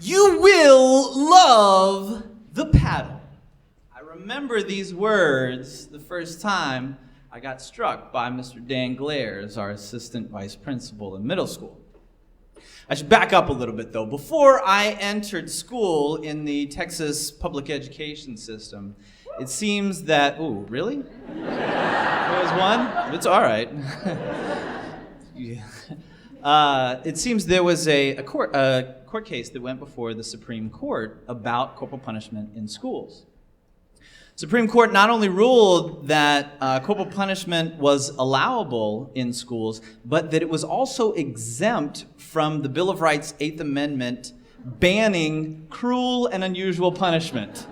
You will love the paddle. I remember these words the first time I got struck by Mr. Dan Glares, our assistant vice principal in middle school. I should back up a little bit, though. Before I entered school in the Texas public education system, it seems that... Ooh, really? There was one? It's all right. Yeah. It seems there was a court case that went before the Supreme Court about corporal punishment in schools. Supreme Court not only ruled that corporal punishment was allowable in schools, but that it was also exempt from the Bill of Rights' Eighth Amendment banning cruel and unusual punishment.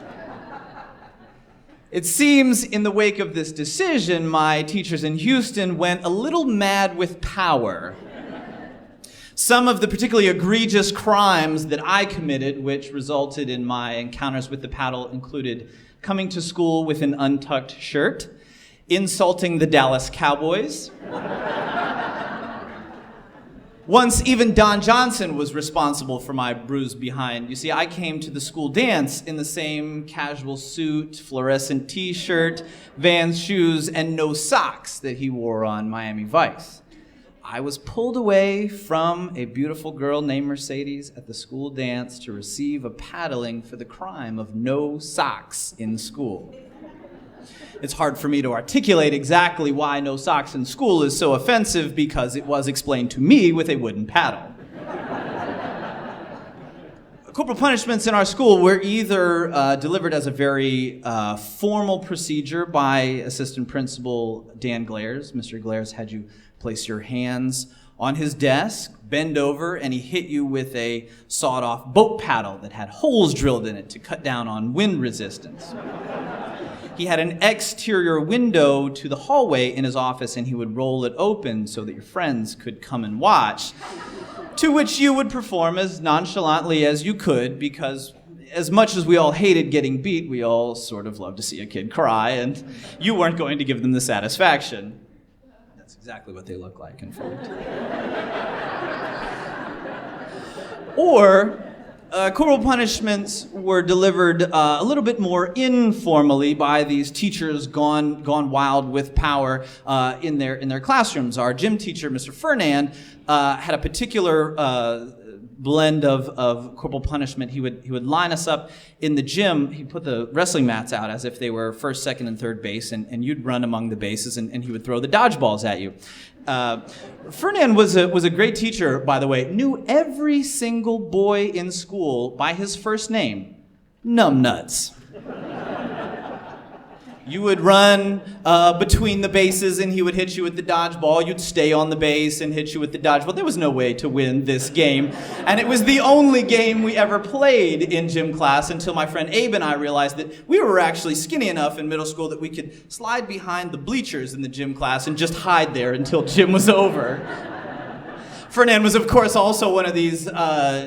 It seems in the wake of this decision, my teachers in Houston went a little mad with power. Some of the particularly egregious crimes that I committed, which resulted in my encounters with the paddle, included coming to school with an untucked shirt, insulting the Dallas Cowboys. Once, even Don Johnson was responsible for my bruise behind. You see, I came to the school dance in the same casual suit, fluorescent t-shirt, Vans shoes, and no socks that he wore on Miami Vice. I was pulled away from a beautiful girl named Mercedes at the school dance to receive a paddling for the crime of no socks in school. It's hard for me to articulate exactly why no socks in school is so offensive because it was explained to me with a wooden paddle. Corporal punishments in our school were either delivered as a very formal procedure by Assistant Principal Dan Glares. Mr. Glares had you place your hands on his desk, bend over, and he hit you with a sawed-off boat paddle that had holes drilled in it to cut down on wind resistance. He had an exterior window to the hallway in his office, and he would roll it open so that your friends could come and watch, to which you would perform as nonchalantly as you could, because as much as we all hated getting beat, we all sort of loved to see a kid cry, and you weren't going to give them the satisfaction. That's exactly what they look like, in fact. Or corporal punishments were delivered a little bit more informally by these teachers gone wild with power in their classrooms. Our gym teacher, Mr. Fernand, had a particular blend of corporal punishment. He would line us up in the gym. He'd put the wrestling mats out as if they were first, second, and third base, and you'd run among the bases, and he would throw the dodgeballs at you. Fernand was a great teacher, by the way. Knew every single boy in school by his first name, Numbnuts. You would run between the bases, and he would hit you with the dodgeball. You'd stay on the base and hit you with the dodgeball. There was no way to win this game, and it was the only game we ever played in gym class until my friend Abe and I realized that we were actually skinny enough in middle school that we could slide behind the bleachers in the gym class and just hide there until gym was over. Fernand was, of course, also one of these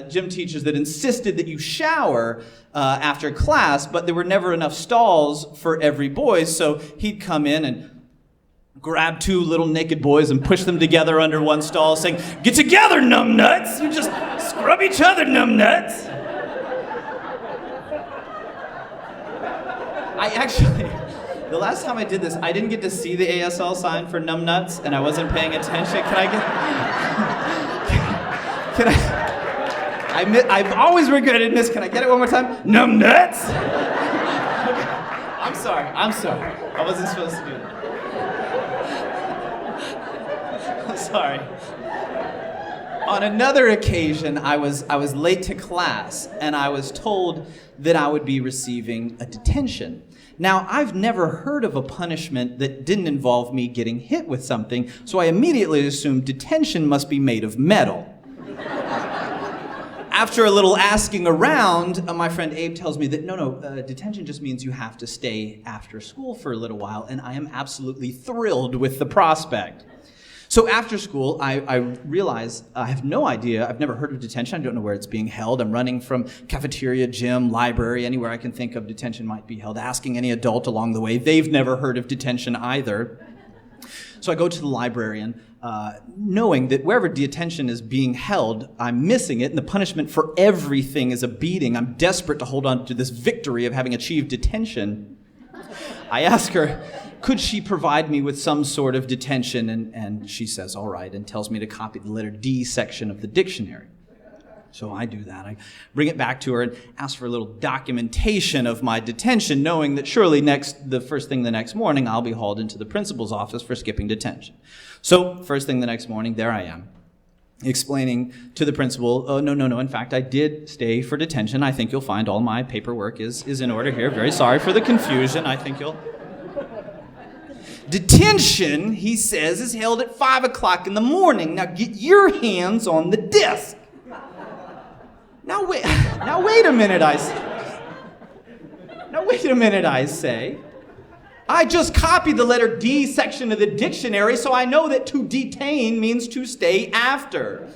gym teachers that insisted that you shower after class, but there were never enough stalls for every boy, so he'd come in and grab two little naked boys and push them together under one stall, saying, "Get together, numbnuts! You just scrub each other, numbnuts!" The last time I did this, I didn't get to see the ASL sign for numbnuts, and I wasn't paying attention. I've always regretted this. Can I get it one more time? Numbnuts? I'm sorry. I wasn't supposed to do that. I'm sorry. On another occasion, I was late to class, and I was told that I would be receiving a detention. Now, I've never heard of a punishment that didn't involve me getting hit with something, so I immediately assumed detention must be made of metal. After a little asking around, my friend Abe tells me that no, detention just means you have to stay after school for a little while, and I am absolutely thrilled with the prospect. So after school, I realize I have no idea. I've never heard of detention. I don't know where it's being held. I'm running from cafeteria, gym, library, anywhere I can think of detention might be held, asking any adult along the way. They've never heard of detention either. So I go to the librarian, knowing that wherever detention is being held, I'm missing it, and the punishment for everything is a beating. I'm desperate to hold on to this victory of having achieved detention. I ask her, could she provide me with some sort of detention? And she says, all right, and tells me to copy the letter D section of the dictionary. So I do that. I bring it back to her and ask for a little documentation of my detention, knowing that surely the first thing the next morning, I'll be hauled into the principal's office for skipping detention. So first thing the next morning, there I am, explaining to the principal, oh, no, in fact, I did stay for detention. I think you'll find all my paperwork is in order here. Very sorry for the confusion. I think you'll... Detention, he says, is held at 5 o'clock in the morning. Now get your hands on the desk. Now wait a minute, I say. I just copied the letter D section of the dictionary, so I know that to detain means to stay after.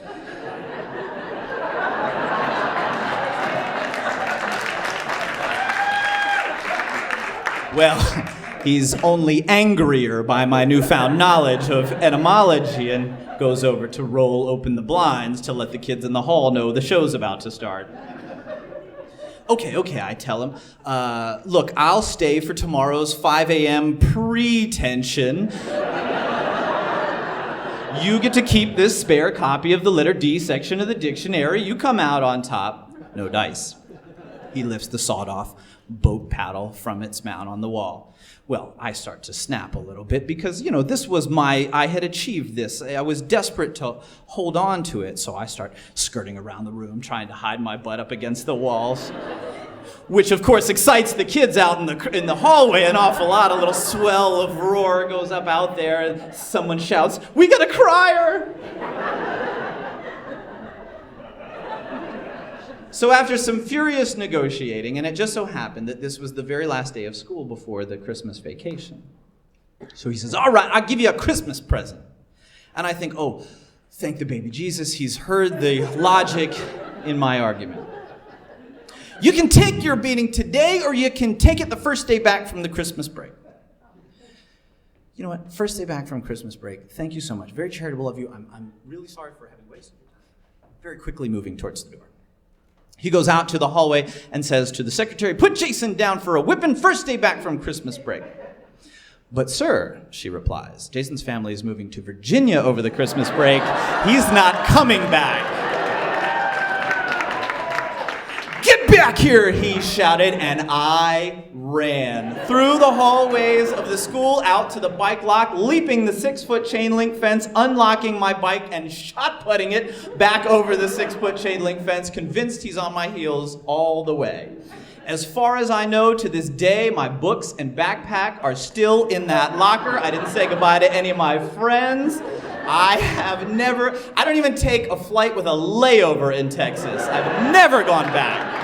Well, he's only angrier by my newfound knowledge of etymology and goes over to roll open the blinds to let the kids in the hall know the show's about to start. Okay, I tell him, look, I'll stay for tomorrow's 5 a.m. pre-tension. You get to keep this spare copy of the letter D section of the dictionary. You come out on top. No dice. He lifts the sawed-off boat paddle from its mount on the wall. Well, I start to snap a little bit because, this was I had achieved this. I was desperate to hold on to it, so I start skirting around the room, trying to hide my butt up against the walls, which, of course, excites the kids out in the hallway an awful lot. A little swell of roar goes up out there, and someone shouts, "We got a crier!" So after some furious negotiating, and it just so happened that this was the very last day of school before the Christmas vacation. So he says, all right, I'll give you a Christmas present. And I think, oh, thank the baby Jesus, he's heard the logic in my argument. You can take your beating today, or you can take it the first day back from the Christmas break. You know what, first day back from Christmas break, thank you so much. Very charitable of you. I'm really sorry for having wasted your time. Very quickly moving towards the door. He goes out to the hallway and says to the secretary, put Jason down for a whipping first day back from Christmas break. But sir, she replies, Jason's family is moving to Virginia over the Christmas break. He's not coming back. Get back here, he shouted, and I ran through the hallways of the school out to the bike lock, leaping the 6-foot chain link fence, unlocking my bike, and shot-putting it back over the 6-foot chain link fence, convinced he's on my heels all the way. As far as I know, to this day, my books and backpack are still in that locker. I didn't say goodbye to any of my friends. I don't even take a flight with a layover in Texas. I've never gone back.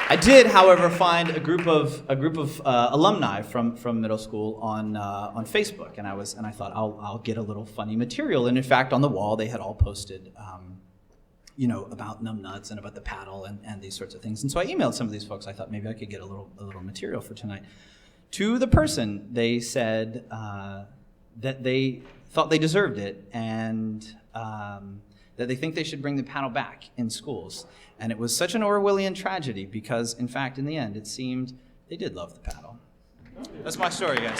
I did, however, find a group of alumni from middle school on Facebook, and I thought I'll get a little funny material. And in fact, on the wall they had all posted, about numbnuts and about the paddle and these sorts of things. And so I emailed some of these folks. I thought maybe I could get a little material for tonight. To the person, they said that they thought they deserved it, and that they think they should bring the paddle back in schools. And it was such an Orwellian tragedy because, in fact, in the end, it seemed they did love the paddle. That's my story, guys.